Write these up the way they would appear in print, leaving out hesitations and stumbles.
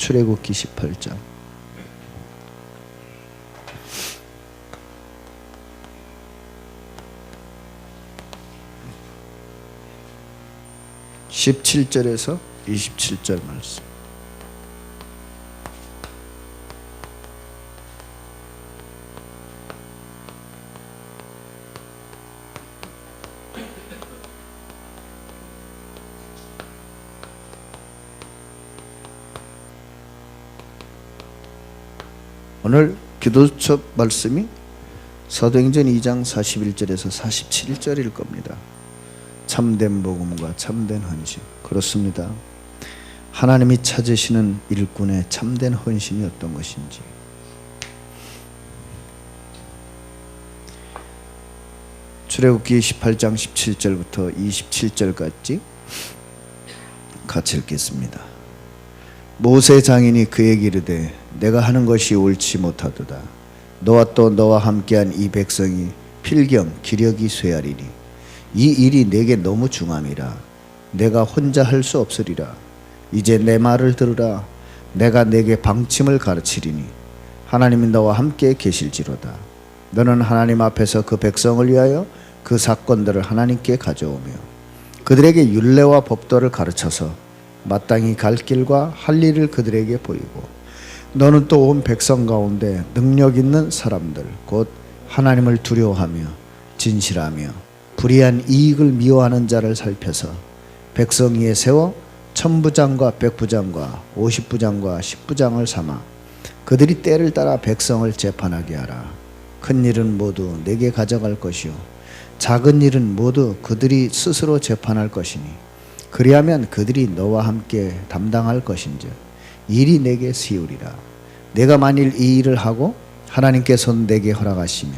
출애굽기 18장. (17절에서) 27절 말씀. 오늘 기도처 말씀이 사도행전 2장 41절에서 47절일 겁니다. 참된 복음과 참된 헌신. 그렇습니다. 하나님이 찾으시는 일꾼의 참된 헌신이 어떤 것인지. 출애굽기 18장 17절부터 27절까지 같이 읽겠습니다. 모세 장인이 그에게 이르되 내가 하는 것이 옳지 못하도다. 너와 또 너와 함께한 이 백성이 필경 기력이 쇠하리니 이 일이 내게 너무 중함이라. 내가 혼자 할 수 없으리라. 이제 내 말을 들으라. 내가 내게 방침을 가르치리니 하나님이 너와 함께 계실지로다. 너는 하나님 앞에서 그 백성을 위하여 그 사건들을 하나님께 가져오며 그들에게 율례와 법도를 가르쳐서 마땅히 갈 길과 할 일을 그들에게 보이고 너는 또 온 백성 가운데 능력 있는 사람들 곧 하나님을 두려워하며 진실하며 불의한 이익을 미워하는 자를 살펴서 백성 위에 세워 천부장과 백부장과 50부장과 10부장을 삼아 그들이 때를 따라 백성을 재판하게 하라. 큰 일은 모두 내게 가져갈 것이요 작은 일은 모두 그들이 스스로 재판할 것이니 그리하면 그들이 너와 함께 담당할 것인즉 일이 내게 쉬우리라. 내가 만일 이 일을 하고 하나님께서 내게 허락하시면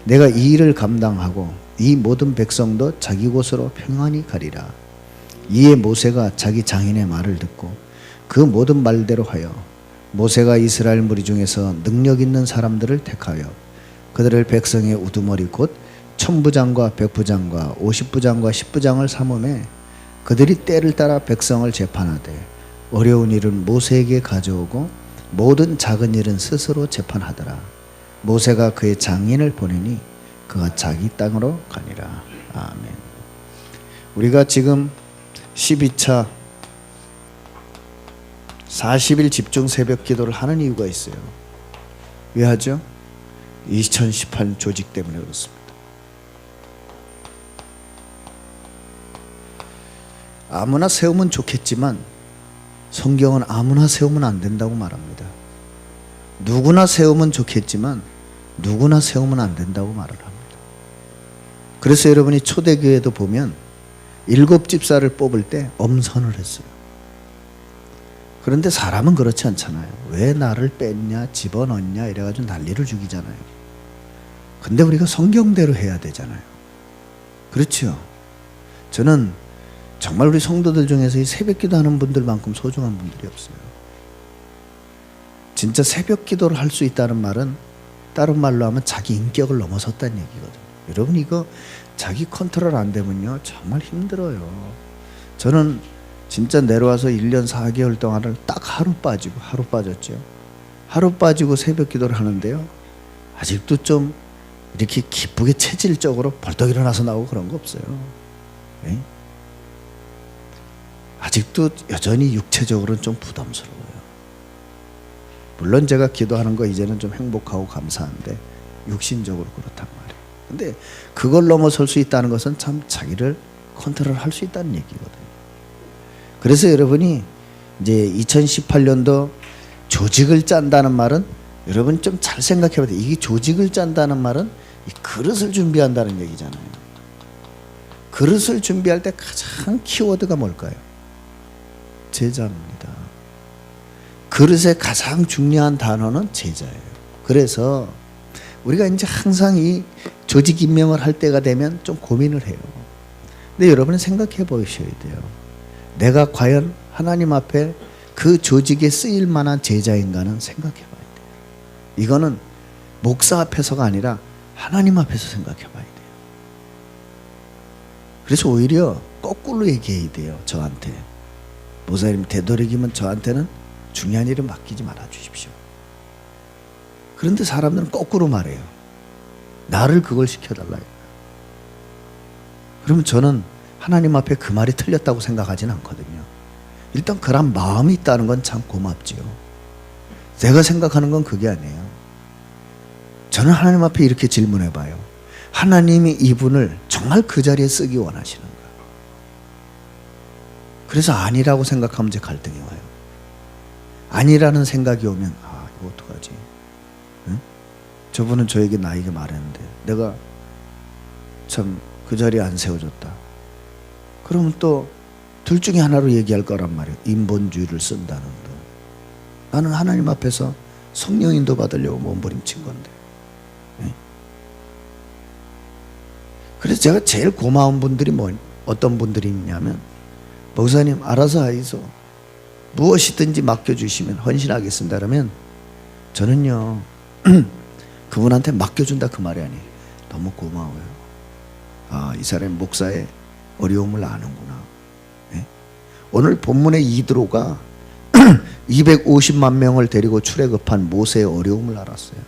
내가 이 일을 감당하고 이 모든 백성도 자기 곳으로 평안히 가리라. 이에 모세가 자기 장인의 말을 듣고 그 모든 말대로 하여 모세가 이스라엘 무리 중에서 능력 있는 사람들을 택하여 그들을 백성의 우두머리 곧 천부장과 백부장과 50부장과 10부장을 삼음에 그들이 때를 따라 백성을 재판하되 어려운 일은 모세에게 가져오고 모든 작은 일은 스스로 재판하더라. 모세가 그의 장인을 보내니 그가 자기 땅으로 가니라. 아멘. 우리가 지금 12차 40일 집중 새벽 기도를 하는 이유가 있어요. 왜 하죠? 2018 조직 때문에 그렇습니다. 아무나 세우면 좋겠지만 성경은 아무나 세우면 안 된다고 말합니다. 누구나 세우면 좋겠지만 누구나 세우면 안 된다고 말을 합니다. 그래서 여러분이 초대교회도 보면 7집사를 뽑을 때 엄선을 했어요. 그런데 사람은 그렇지 않잖아요. 왜 나를 뺐냐 집어넣냐 이래가지고 난리를 죽이잖아요. 근데 우리가 성경대로 해야 되잖아요. 그렇죠? 저는 정말 우리 성도들 중에서 이 새벽기도 하는 분들만큼 소중한 분들이 없어요. 진짜 새벽기도를 할 수 있다는 말은 다른 말로 하면 자기 인격을 넘어섰다는 얘기거든요. 여러분 이거 자기 컨트롤 안 되면요 정말 힘들어요. 저는 진짜 내려와서 1년 4개월 동안을 딱 하루 빠졌죠. 하루 빠지고 새벽기도를 하는데요 아직도 좀 이렇게 기쁘게 체질적으로 벌떡 일어나서 나오고 그런 거 없어요. 네? 아직도 여전히 육체적으로는 좀 부담스러워요. 물론 제가 기도하는 거 이제는 좀 행복하고 감사한데 육신적으로 그렇단 말이에요. 근데 그걸 넘어설 수 있다는 것은 참 자기를 컨트롤할 수 있다는 얘기거든요. 그래서 여러분이 이제 2018년도 조직을 짠다는 말은 여러분 좀 잘 생각해 봐야 돼요. 이게 조직을 짠다는 말은 이 그릇을 준비한다는 얘기잖아요. 그릇을 준비할 때 가장 키워드가 뭘까요? 제자입니다. 그릇의 가장 중요한 단어는 제자예요. 그래서 우리가 이제 항상 이 조직 임명을 할 때가 되면 좀 고민을 해요. 근데 여러분은 생각해 보셔야 돼요. 내가 과연 하나님 앞에 그 조직에 쓰일 만한 제자인가는 생각해 봐야 돼요. 이거는 목사 앞에서가 아니라 하나님 앞에서 생각해 봐야 돼요. 그래서 오히려 거꾸로 얘기해야 돼요. 저한테. 목사님 되도록이면 저한테는 중요한 일은 맡기지 말아 주십시오. 그런데 사람들은 거꾸로 말해요. 나를 그걸 시켜달라. 그러면 저는 하나님 앞에 그 말이 틀렸다고 생각하지는 않거든요. 일단 그런 마음이 있다는 건 참 고맙지요. 제가 생각하는 건 그게 아니에요. 저는 하나님 앞에 이렇게 질문해 봐요. 하나님이 이분을 정말 그 자리에 쓰기 원하시는가? 그래서 아니라고 생각하면 이제 갈등이 와요. 아니라는 생각이 오면 이거 어떡하지? 응? 저분은 저에게 나에게 말했는데 내가 참 그 자리에 안 세워줬다. 그러면 또 둘 중에 하나로 얘기할 거란 말이에요. 인본주의를 쓴다는 거. 나는 하나님 앞에서 성령 인도 받으려고 몸부림친 건데. 네? 그래서 제가 제일 고마운 분들이 어떤 분들이 있냐면 목사님 알아서 하이소. 무엇이든지 맡겨주시면 헌신하겠습니다. 그러면 저는요 그분한테 맡겨준다 그 말이 아니에요. 너무 고마워요. 이 사람이 목사의 어려움을 아는구나. 네? 오늘 본문의 이드로가 250만 명을 데리고 출애굽한 모세의 어려움을 알았어요.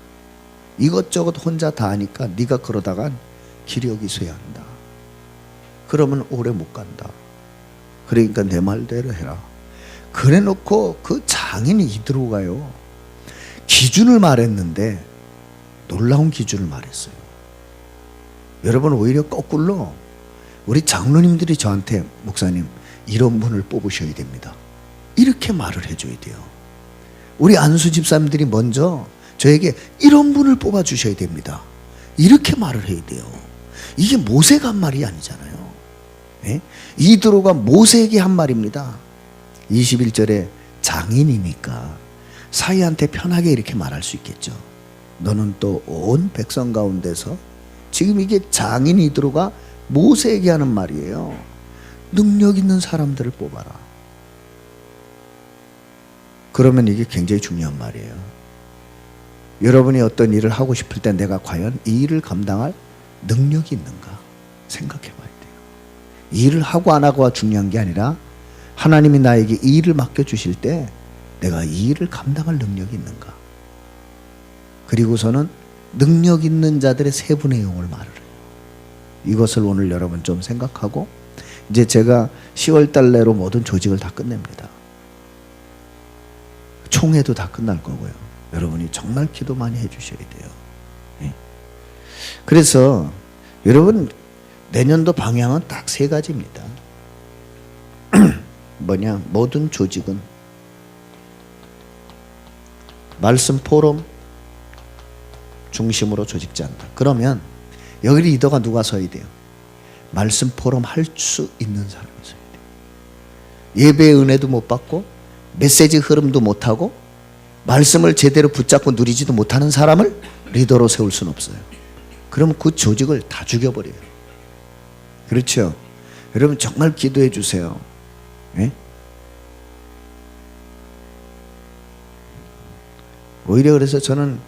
이것저것 혼자 다 하니까 네가 그러다간 기력이 쇠한다. 그러면 오래 못 간다. 그러니까 내 말대로 해라. 그래 놓고 그 장인이 이드로가요 기준을 말했는데 놀라운 기준을 말했어요. 여러분 오히려 거꾸로 우리 장로님들이 저한테 목사님 이런 분을 뽑으셔야 됩니다. 이렇게 말을 해줘야 돼요. 우리 안수 집사님들이 먼저 저에게 이런 분을 뽑아주셔야 됩니다. 이렇게 말을 해야 돼요. 이게 모세가 한 말이 아니잖아요. 네? 이드로가 모세에게 한 말입니다. 21절에 장인이니까 사이한테 편하게 이렇게 말할 수 있겠죠. 너는 또 온 백성 가운데서 지금 이게 장인 이드로가 모세에게 하는 말이에요. 능력 있는 사람들을 뽑아라. 그러면 이게 굉장히 중요한 말이에요. 여러분이 어떤 일을 하고 싶을 때 내가 과연 이 일을 감당할 능력이 있는가 생각해 봐야 돼요. 이 일을 하고 안 하고가 중요한 게 아니라 하나님이 나에게 이 일을 맡겨주실 때 내가 이 일을 감당할 능력이 있는가. 그리고서는 능력 있는 자들의 세분의 용을 말을 해요. 이것을 오늘 여러분 좀 생각하고 이제 제가 10월 달 내로 모든 조직을 다 끝냅니다. 총회도 다 끝날 거고요. 여러분이 정말 기도 많이 해주셔야 돼요. 네. 그래서 여러분 내년도 방향은 딱 세 가지입니다. 뭐냐? 모든 조직은 말씀 포럼 중심으로 조직지 않다. 그러면 여기 리더가 누가 서야 돼요? 말씀 포럼 할 수 있는 사람이 서야 돼요. 예배의 은혜도 못 받고 메시지 흐름도 못하고 말씀을 제대로 붙잡고 누리지도 못하는 사람을 리더로 세울 수는 없어요. 그러면 그 조직을 다 죽여버려요. 그렇죠? 여러분 정말 기도해 주세요. 네? 오히려 그래서 저는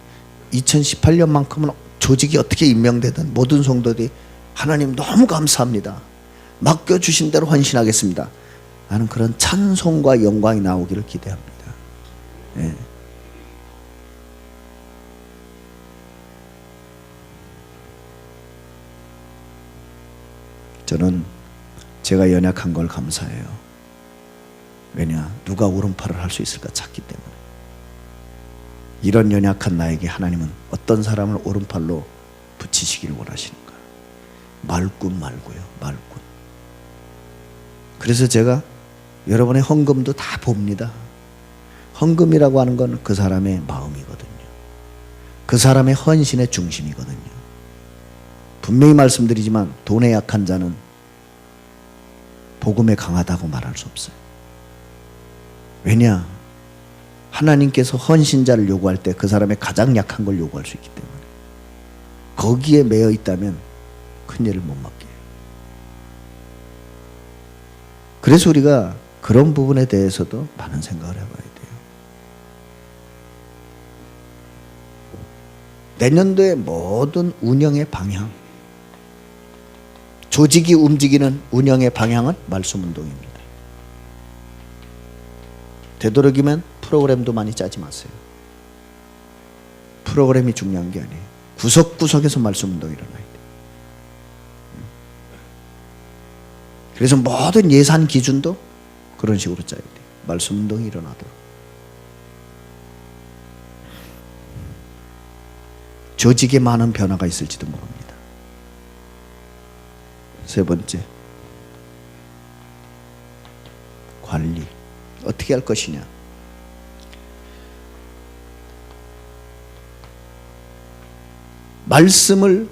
2018년만큼은 조직이 어떻게 임명되든 모든 성도들이 하나님 너무 감사합니다. 맡겨주신 대로 헌신하겠습니다. 나는 그런 찬송과 영광이 나오기를 기대합니다. 네. 저는 제가 연약한 걸 감사해요. 왜냐? 누가 오른팔을 할 수 있을까 찾기 때문에. 이런 연약한 나에게 하나님은 어떤 사람을 오른팔로 붙이시기를 원하시는가? 말꾼 말고요. 말꾼. 그래서 제가 여러분의 헌금도 다 봅니다. 헌금이라고 하는 건 그 사람의 마음이거든요. 그 사람의 헌신의 중심이거든요. 분명히 말씀드리지만 돈에 약한 자는 복음에 강하다고 말할 수 없어요. 왜냐? 하나님께서 헌신자를 요구할 때 그 사람의 가장 약한 걸 요구할 수 있기 때문에 거기에 매여 있다면 큰 일을 못 맡겨요. 그래서 우리가 그런 부분에 대해서도 많은 생각을 해봐야 돼요. 내년도의 모든 운영의 방향, 조직이 움직이는 운영의 방향은 말씀 운동입니다. 되도록이면 프로그램도 많이 짜지 마세요. 프로그램이 중요한 게 아니에요. 구석구석에서 말씀 운동이 일어나야 돼요. 그래서 모든 예산 기준도 그런 식으로 짜야 돼요. 말씀 운동이 일어나도록. 조직에 많은 변화가 있을지도 모릅니다. 세 번째, 관리. 어떻게 할 것이냐. 말씀을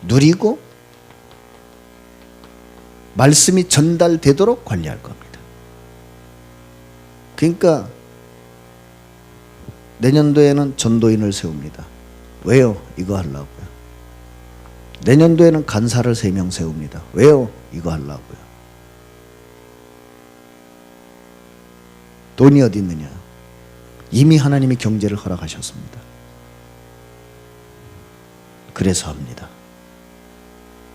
누리고 말씀이 전달되도록 관리할 겁니다. 그러니까 내년도에는 전도인을 세웁니다. 왜요? 이거 하려고요. 내년도에는 간사를 3명 세웁니다. 왜요? 이거 하려고요. 돈이 어디 있느냐? 이미 하나님이 경제를 허락하셨습니다. 그래서 합니다.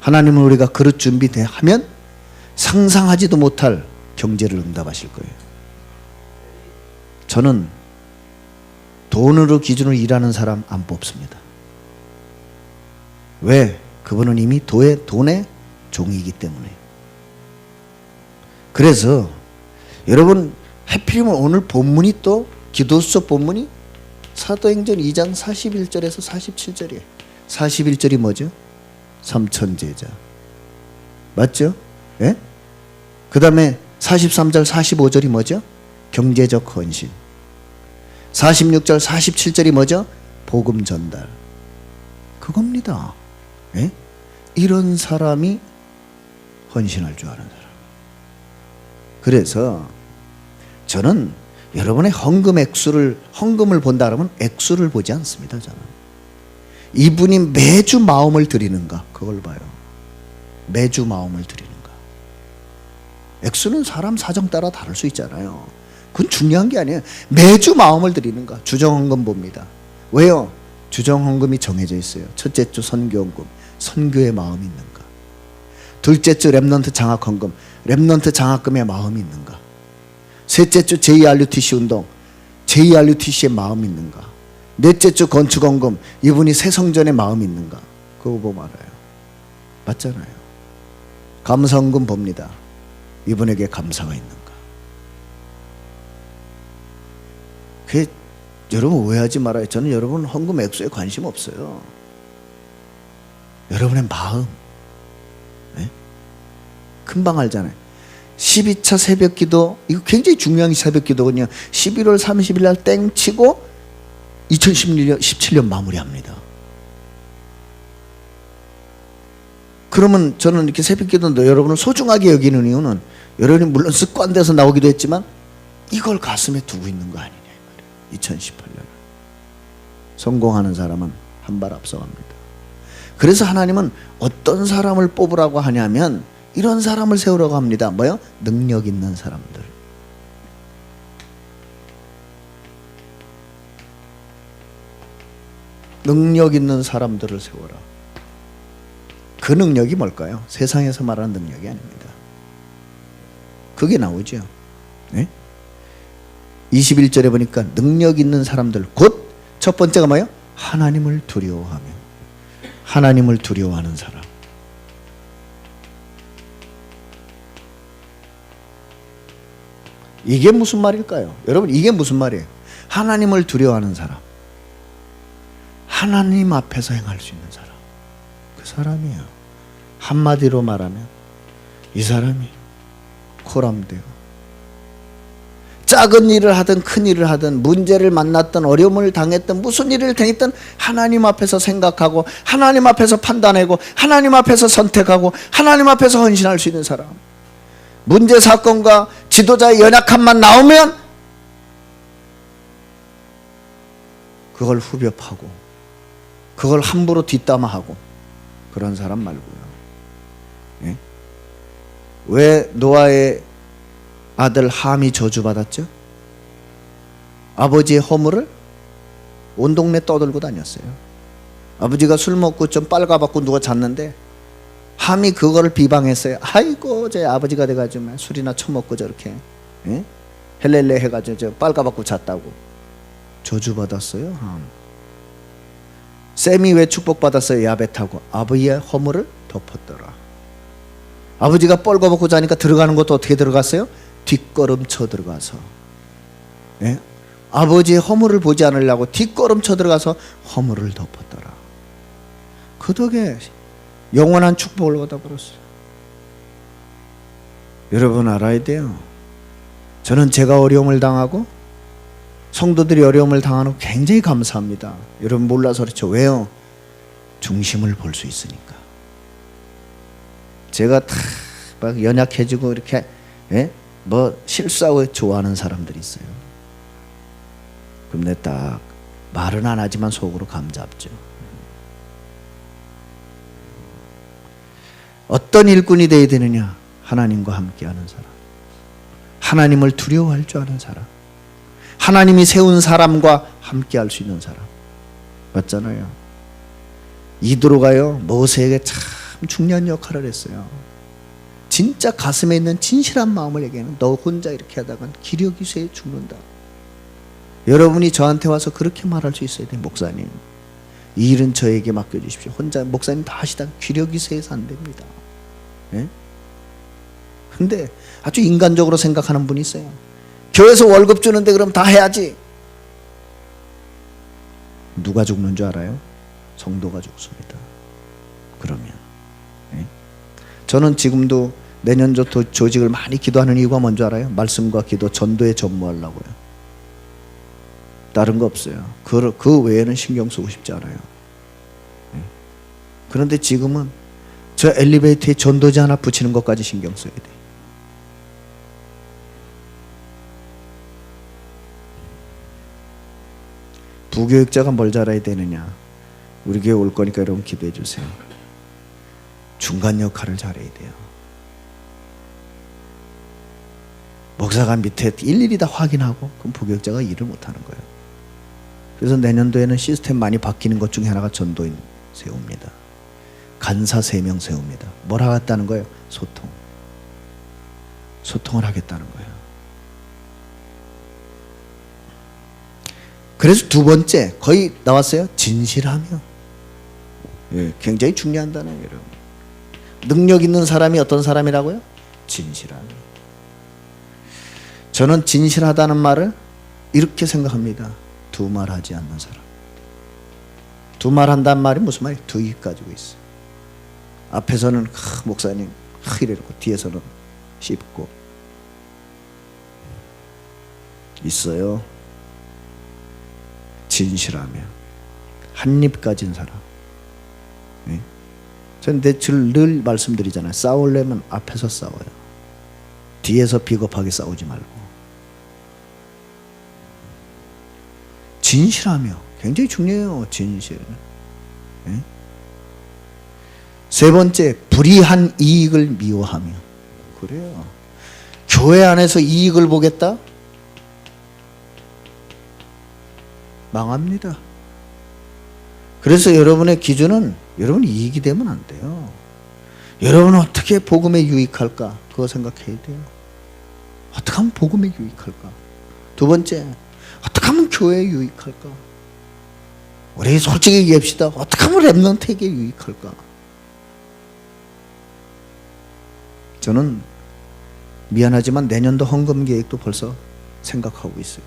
하나님은 우리가 그릇 준비하면 상상하지도 못할 경제를 응답하실 거예요. 저는 돈으로 기준으로 일하는 사람 안 뽑습니다. 왜? 그분은 이미 돈의 종이기 때문에. 그래서 여러분 하필이면 오늘 본문이 또 기도수첩 본문이 사도행전 2장 41절에서 47절이에요. 41절이 뭐죠? 삼천제자. 맞죠? 예? 그 다음에 43절 45절이 뭐죠? 경제적 헌신. 46절 47절이 뭐죠? 복음 전달. 그겁니다. 예? 이런 사람이 헌신할 줄 아는 사람. 그래서 저는 여러분의 헌금을 본다 그러면 액수를 보지 않습니다. 저는 이분이 매주 마음을 드리는가 그걸 봐요. 매주 마음을 드리는가. 액수는 사람 사정 따라 다를 수 있잖아요. 그건 중요한 게 아니에요. 매주 마음을 드리는가. 주정헌금 봅니다. 왜요? 주정헌금이 정해져 있어요. 첫째 주 선교헌금, 선교의 마음이 있는가. 둘째 주 렘넌트 장학헌금, 렘넌트 장학금의 마음이 있는가. 셋째 주 JRUTC 운동, JRUTC의 마음이 있는가. 넷째 주 건축헌금, 이분이 새성전의 마음이 있는가. 그거 보면 알아요. 맞잖아요. 감사헌금 봅니다. 이분에게 감사가 있는가. 그게 여러분 오해하지 말아요. 저는 여러분 헌금 액수에 관심 없어요. 여러분의 마음. 네? 금방 알잖아요. 12차 새벽기도, 이거 굉장히 중요한 새벽기도거든요. 11월 30일 날 땡 치고 2017년 마무리합니다. 그러면 저는 이렇게 새벽기도 여러분을 소중하게 여기는 이유는 여러분이 물론 습관돼서 나오기도 했지만 이걸 가슴에 두고 있는 거 아니냐 이 말이에요. 2018년 성공하는 사람은 한 발 앞서갑니다. 그래서 하나님은 어떤 사람을 뽑으라고 하냐면 이런 사람을 세우라고 합니다. 뭐요? 능력 있는 사람들. 능력 있는 사람들을 세워라. 그 능력이 뭘까요? 세상에서 말하는 능력이 아닙니다. 그게 나오죠. 네? 21절에 보니까 능력 있는 사람들, 곧 첫 번째가 뭐예요? 하나님을 두려워하며. 하나님을 두려워하는 사람. 이게 무슨 말일까요? 여러분 이게 무슨 말이에요? 하나님을 두려워하는 사람. 하나님 앞에서 행할 수 있는 사람. 그 사람이에요. 한마디로 말하면 이 사람이 코람되고 작은 일을 하든 큰 일을 하든 문제를 만났든 어려움을 당했든 무슨 일을 당했든 하나님 앞에서 생각하고 하나님 앞에서 판단하고 하나님 앞에서 선택하고 하나님 앞에서 헌신할 수 있는 사람. 문제 사건과 지도자의 연약함만 나오면 그걸 후벼 파고 그걸 함부로 뒷담화하고 그런 사람 말고요. 예? 왜 노아의 아들 함이 저주받았죠? 아버지의 허물을 온 동네 떠들고 다녔어요. 아버지가 술 먹고 좀 빨가벗고 누가 잤는데 함이 그거를 비방했어요. 아이고 제 아버지가 돼가지고 술이나 처먹고 저렇게. 예? 헬렐레 해가지고 저 빨가벗고 잤다고 저주받았어요. 쌤이 왜 축복받았어요? 야벳하고 아버지의 허물을 덮었더라. 아버지가 뻘거벗고 자니까 들어가는 것도 어떻게 들어갔어요? 뒷걸음쳐 들어가서, 예? 아버지의 허물을 보지 않으려고 뒷걸음쳐 들어가서 허물을 덮었더라. 그 덕에 영원한 축복을 받아버렸어요. 여러분 알아야 돼요. 저는 제가 어려움을 당하고 성도들이 어려움을 당하는 거 굉장히 감사합니다. 여러분 몰라서 그렇죠. 왜요? 중심을 볼 수 있으니까. 제가 다 막 연약해지고 이렇게, 예? 뭐 실수하고 좋아하는 사람들이 있어요. 그럼 내 딱 말은 안 하지만 속으로 감 잡죠. 어떤 일꾼이 되어야 되느냐? 하나님과 함께하는 사람, 하나님을 두려워할 줄 아는 사람, 하나님이 세운 사람과 함께할 수 있는 사람. 맞잖아요. 이드로가요 모세에게 참 중요한 역할을 했어요. 진짜 가슴에 있는 진실한 마음을 얘기하는, 너 혼자 이렇게 하다간 기력이쇠에 죽는다. 여러분이 저한테 와서 그렇게 말할 수 있어야 돼요. 목사님, 이 일은 저에게 맡겨주십시오. 혼자 목사님 다 하시다가 기력이쇠에서 안 됩니다. 예? 근데 아주 인간적으로 생각하는 분이 있어요. 교회에서 월급 주는데 그럼 다 해야지. 누가 죽는 줄 알아요? 성도가 죽습니다. 그러면, 예? 저는 지금도 내년도 조직을 많이 기도하는 이유가 뭔지 알아요? 말씀과 기도, 전도에 전무하려고요. 다른 거 없어요. 그 외에는 신경 쓰고 싶지 않아요. 예? 그런데 지금은 저 엘리베이터에 전도지 하나 붙이는 것까지 신경 써야 돼요. 부교육자가 뭘 잘해야 되느냐? 우리 교회 올 거니까 여러분 기도해 주세요. 중간 역할을 잘해야 돼요. 목사가 밑에 일일이 다 확인하고, 그럼 부교육자가 일을 못하는 거예요. 그래서 내년도에는 시스템 많이 바뀌는 것 중에 하나가 전도인 세웁니다. 간사 3명 세웁니다. 뭘 하겠다는 거예요? 소통을 하겠다는 거예요. 그래서 두 번째 거의 나왔어요. 진실하며. 예, 굉장히 중요한 단어예요, 여러분. 능력 있는 사람이 어떤 사람이라고요? 진실하며. 저는 진실하다는 말을 이렇게 생각합니다. 두말하지 않는 사람. 두말한다는 말이 무슨 말이에요? 두 입 가지고 있어요. 앞에서는 목사님 이래놓고 뒤에서는 씹고 있어요. 진실하며 한 입 가진 사람. 네? 저는 늘 말씀드리잖아요. 싸우려면 앞에서 싸워요. 뒤에서 비겁하게 싸우지 말고. 진실하며 굉장히 중요해요. 진실. 네? 세 번째, 불이한 이익을 미워하며. 그래요. 교회 안에서 이익을 보겠다? 망합니다. 그래서 여러분의 기준은 여러분 이익이 되면 안 돼요. 여러분은 어떻게 복음에 유익할까? 그거 생각해야 돼요. 어떻게 하면 복음에 유익할까? 두 번째, 어떻게 하면 교회에 유익할까? 우리 솔직히 얘기합시다. 어떻게 하면 랩런트에게 유익할까? 저는 미안하지만 내년도 헌금 계획도 벌써 생각하고 있어요.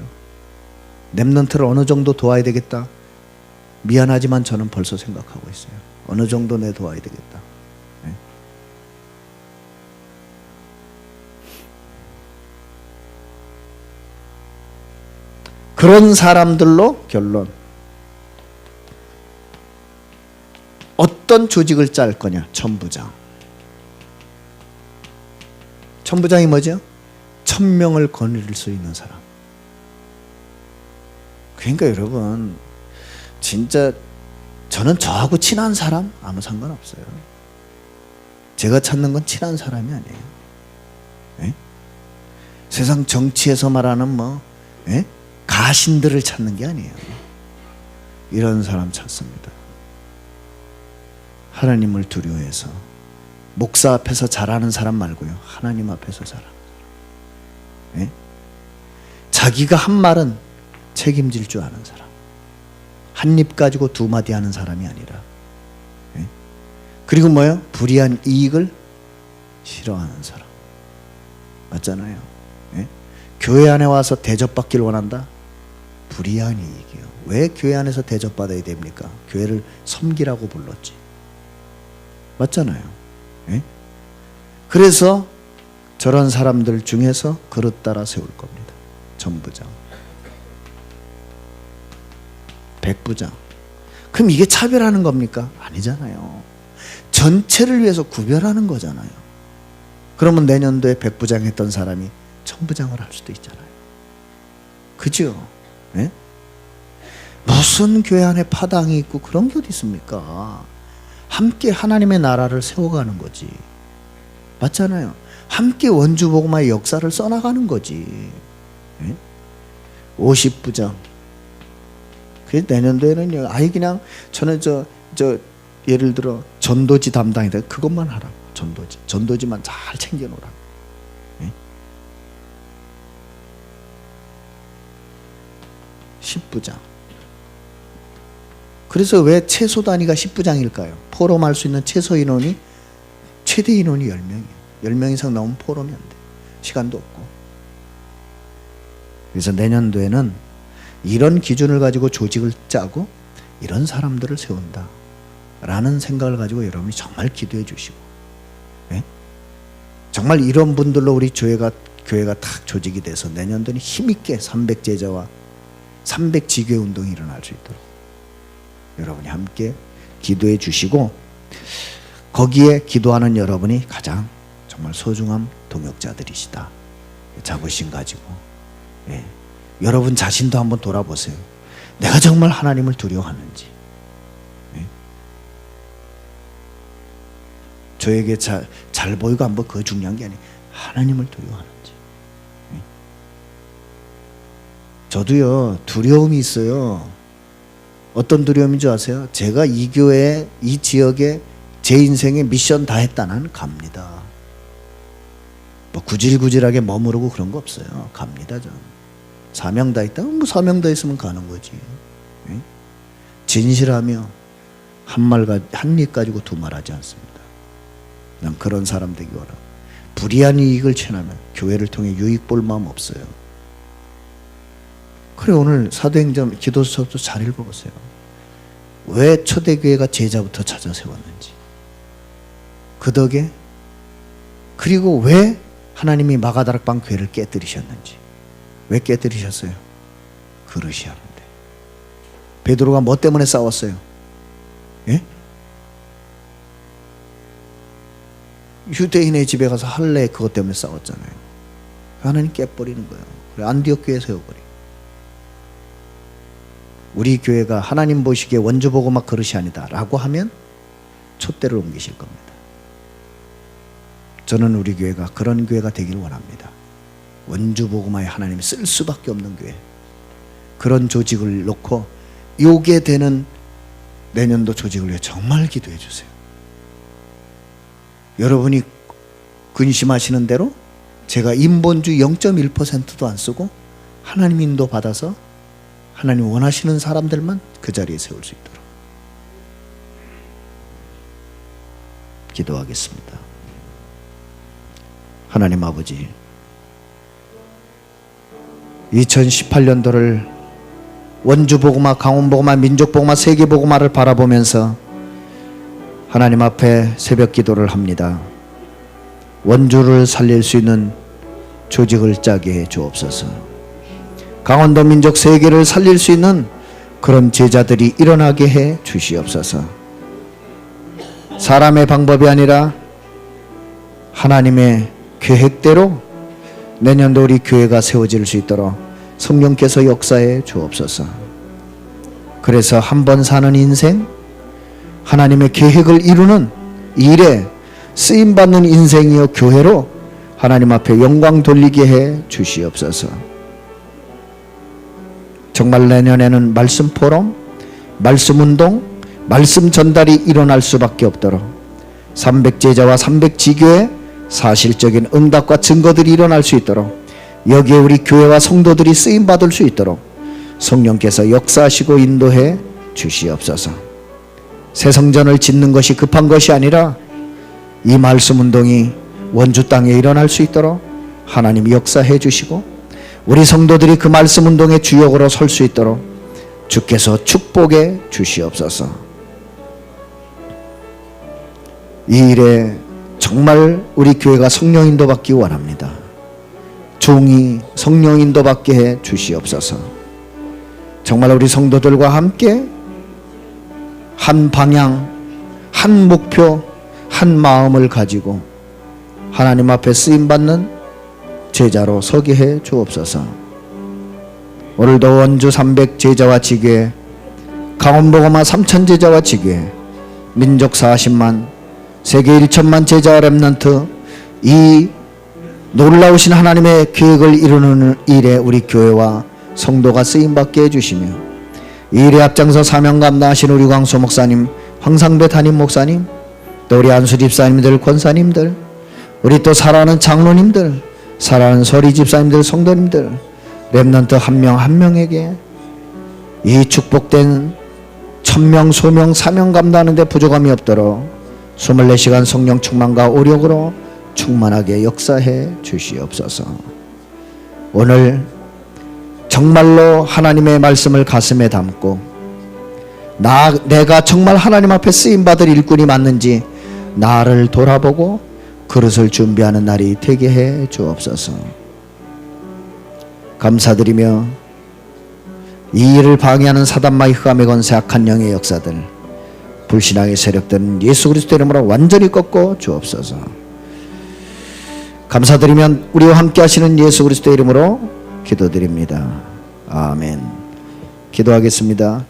랩런트를 어느 정도 도와야 되겠다. 미안하지만 저는 벌써 생각하고 있어요. 어느 정도 내 도와야 되겠다. 네. 그런 사람들로 결론. 어떤 조직을 짤 거냐? 천부장. 천부장이 뭐죠? 1000명을 거느릴 수 있는 사람. 그러니까 여러분, 진짜 저는 저하고 친한 사람 아무 상관없어요. 제가 찾는 건 친한 사람이 아니에요. 예? 세상 정치에서 말하는 예? 가신들을 찾는 게 아니에요. 이런 사람 찾습니다. 하나님을 두려워해서 목사 앞에서 잘하는 사람 말고요. 하나님 앞에서 잘하는 사람. 예? 자기가 한 말은 책임질 줄 아는 사람, 한 입 가지고 두 마디 하는 사람이 아니라, 예? 그리고 뭐예요? 불이한 이익을 싫어하는 사람. 맞잖아요. 예? 교회 안에 와서 대접받기를 원한다? 불이한 이익이요. 왜 교회 안에서 대접받아야 됩니까? 교회를 섬기라고 불렀지. 맞잖아요. 예? 그래서 저런 사람들 중에서 그릇 따라 세울 겁니다. 전부장, 백부장. 그럼 이게 차별하는 겁니까? 아니잖아요. 전체를 위해서 구별하는 거잖아요. 그러면 내년도에 백부장 했던 사람이 천부장을 할 수도 있잖아요. 그죠? 예? 무슨 교회 안에 파당이 있고 그런 게 어디 있습니까? 함께 하나님의 나라를 세워가는 거지. 맞잖아요. 함께 원주복음화의 역사를 써나가는 거지. 예? 50부장. 그 내년도에는 아예 그냥 저는 예를 들어 전도지 담당이다. 그것만 하라고. 전도지만 잘 챙겨놓으라고. 예? 10부장. 그래서 왜 최소 단위가 10부장일까요? 포럼할 수 있는 최소 인원이, 최대 인원이 10명이에요. 10명 이상 넘으면 포럼이 안 돼. 시간도 없고. 그래서 내년도에는 이런 기준을 가지고 조직을 짜고 이런 사람들을 세운다 라는 생각을 가지고 여러분이 정말 기도해 주시고, 예? 정말 이런 분들로 우리 교회가 탁 조직이 돼서 내년도는 힘있게 300제자와 300지교회 운동이 일어날 수 있도록 여러분이 함께 기도해 주시고, 거기에 기도하는 여러분이 가장 정말 소중한 동역자들이시다. 자부심 가지고, 예. 여러분 자신도 한번 돌아보세요. 내가 정말 하나님을 두려워하는지, 예. 저에게 잘 보이고 안 보이고 그거 중요한 게 아니에요. 하나님을 두려워하는지. 예. 저도요 두려움이 있어요. 어떤 두려움인지 아세요? 제가 이 교회, 이 지역에 제 인생의 미션 다 했다. 나는 갑니다. 뭐 구질구질하게 머무르고 그런 거 없어요. 갑니다. 전 사명 다 했다. 뭐 사명 다 했으면 가는 거지. 예? 진실하며 한 입 가지고 두 말 하지 않습니다. 난 그런 사람 되기 원하고, 불이한 이익을 취하면 교회를 통해 유익 볼 마음 없어요. 그래, 오늘 사도행전 기도서도 잘 읽어보세요. 왜 초대교회가 제자부터 찾아 세웠는지, 그 덕에, 그리고 왜 하나님이 마가다락방 교회를 깨뜨리셨는지. 왜 깨뜨리셨어요? 그릇이 하는데. 베드로가 뭐 때문에 싸웠어요? 예? 유대인의 집에 가서 할례 그것 때문에 싸웠잖아요. 하나님 깨버리는 거예요. 그래, 안디옥 교회 세워버려. 우리 교회가 하나님 보시기에 원주복음화 그릇이 아니다 라고 하면 촛대를 옮기실 겁니다. 저는 우리 교회가 그런 교회가 되기를 원합니다. 원주복음화에 하나님이 쓸 수밖에 없는 교회, 그런 조직을 놓고 요게 되는 내년도 조직을 위해 정말 기도해 주세요. 여러분이 근심하시는 대로 제가 인본주 0.1%도 안 쓰고 하나님 인도 받아서 하나님 원하시는 사람들만 그 자리에 세울 수 있도록 기도하겠습니다. 하나님 아버지, 2018년도를 원주복음화, 강원복음화, 민족복음화, 세계복음화를 바라보면서 하나님 앞에 새벽 기도를 합니다. 원주를 살릴 수 있는 조직을 짜게 해 주옵소서. 강원도 민족 세계를 살릴 수 있는 그런 제자들이 일어나게 해 주시옵소서. 사람의 방법이 아니라 하나님의 계획대로 내년도 우리 교회가 세워질 수 있도록 성령께서 역사해 주옵소서. 그래서 한 번 사는 인생, 하나님의 계획을 이루는 일에 쓰임받는 인생이여 교회로 하나님 앞에 영광 돌리게 해 주시옵소서. 정말 내년에는 말씀 포럼, 말씀 운동, 말씀 전달이 일어날 수밖에 없도록 300제자와 300지교의 사실적인 응답과 증거들이 일어날 수 있도록 여기에 우리 교회와 성도들이 쓰임 받을 수 있도록 성령께서 역사하시고 인도해 주시옵소서. 새 성전을 짓는 것이 급한 것이 아니라 이 말씀 운동이 원주 땅에 일어날 수 있도록 하나님이 역사해 주시고 우리 성도들이 그 말씀 운동의 주역으로 설 수 있도록 주께서 축복해 주시옵소서. 이 일에 정말 우리 교회가 성령 인도받기 원합니다. 종이 성령 인도받게 해 주시옵소서. 정말 우리 성도들과 함께 한 방향, 한 목표, 한 마음을 가지고 하나님 앞에 쓰임받는 제자로 서게 해 주옵소서. 오늘도 원주 300 제자와 지교회, 강원도고마 3000 제자와 지교회, 민족 40만, 세계 1천만 제자와 렘넌트, 이 놀라우신 하나님의 계획을 이루는 일에 우리 교회와 성도가 쓰임받게 해주시며 이 일에 앞장서 사명 감당하신 우리 광수 목사님, 황상배 담임 목사님, 또 우리 안수 집사님들, 권사님들, 우리 또 사랑하는 장로님들, 사랑하는 서리 집사님들, 성도님들, 렘넌트 한 명 한 명에게 이 축복된 천명 소명 사명 감당하는 데 부족함이 없도록 24시간 성령 충만과 오력으로 충만하게 역사해 주시옵소서. 오늘 정말로 하나님의 말씀을 가슴에 담고 내가 정말 하나님 앞에 쓰임받을 일꾼이 맞는지 나를 돌아보고 그릇을 준비하는 날이 되게 해 주옵소서. 감사드리며 이 일을 방해하는 사단마의 흑암의 권세 악한 영의 역사들, 불신앙의 세력들은 예수 그리스도 이름으로 완전히 꺾어 주옵소서. 감사드리면 우리와 함께 하시는 예수 그리스도 이름으로 기도드립니다. 아멘. 기도하겠습니다.